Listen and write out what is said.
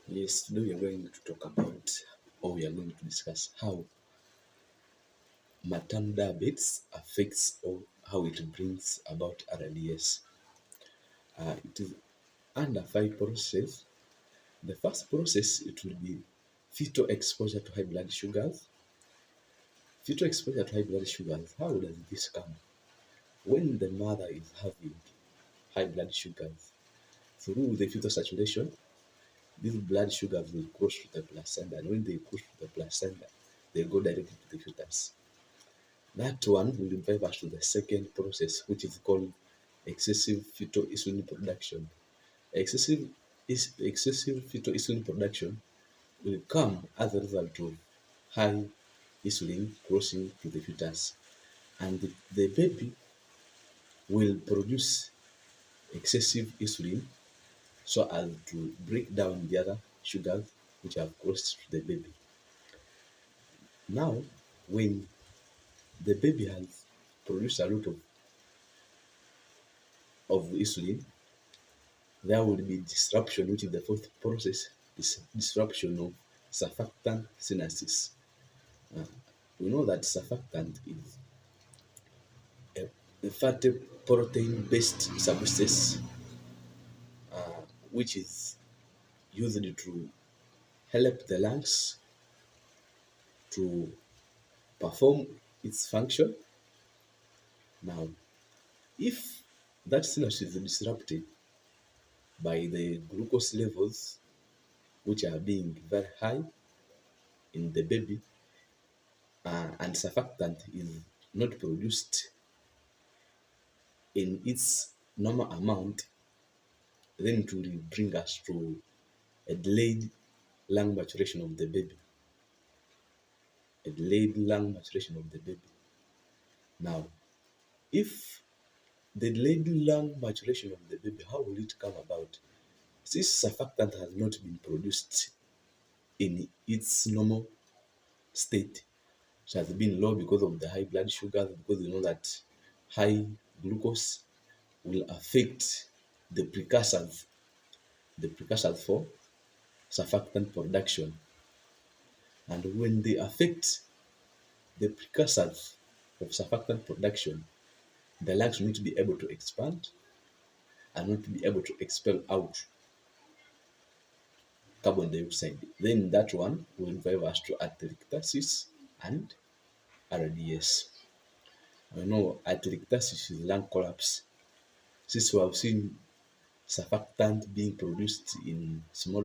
Yes, today we are going to talk about, or we are going to discuss how maternal diabetes affects or how it brings about RLDS. It is under 5 processes. The first process, it will be fetal exposure to high blood sugars. Fetal exposure to high blood sugars, how does this come? When the mother is having high blood sugars, through the fetal saturation, these blood sugars will cross to the placenta, and when they cross to the placenta, they go directly to the fetus. That one will drive us to the second process, which is called excessive fetal insulin production. Excessive fetal insulin production will come as a result of high insulin crossing to the fetus, and the baby will produce excessive insulin so as to break down the other sugars which have crossed to the baby. Now, when the baby has produced a lot of insulin, there will be disruption, which is the fourth process, is disruption of surfactant synthesis. Uh, we know that surfactant is a fatty protein-based substance which is used to help the lungs to perform its function. Now, if that synthesis is disrupted by the glucose levels, which are being very high in the baby, and surfactant is not produced in its normal amount, then it will bring us to a delayed lung maturation of the baby. A delayed lung maturation of the baby. Now, if the delayed lung maturation of the baby, how will it come about? Since surfactant has not been produced in its normal state, it has been low because of the high blood sugar, because you know that high glucose will affect the precursors for surfactant production. And when they affect the precursors of surfactant production, the lungs will not be able to expand and not be able to expel out carbon dioxide. Then that one will drive us to atelectasis and RDS. I know atelectasis is lung collapse. Since we have seen surfactant being produced in small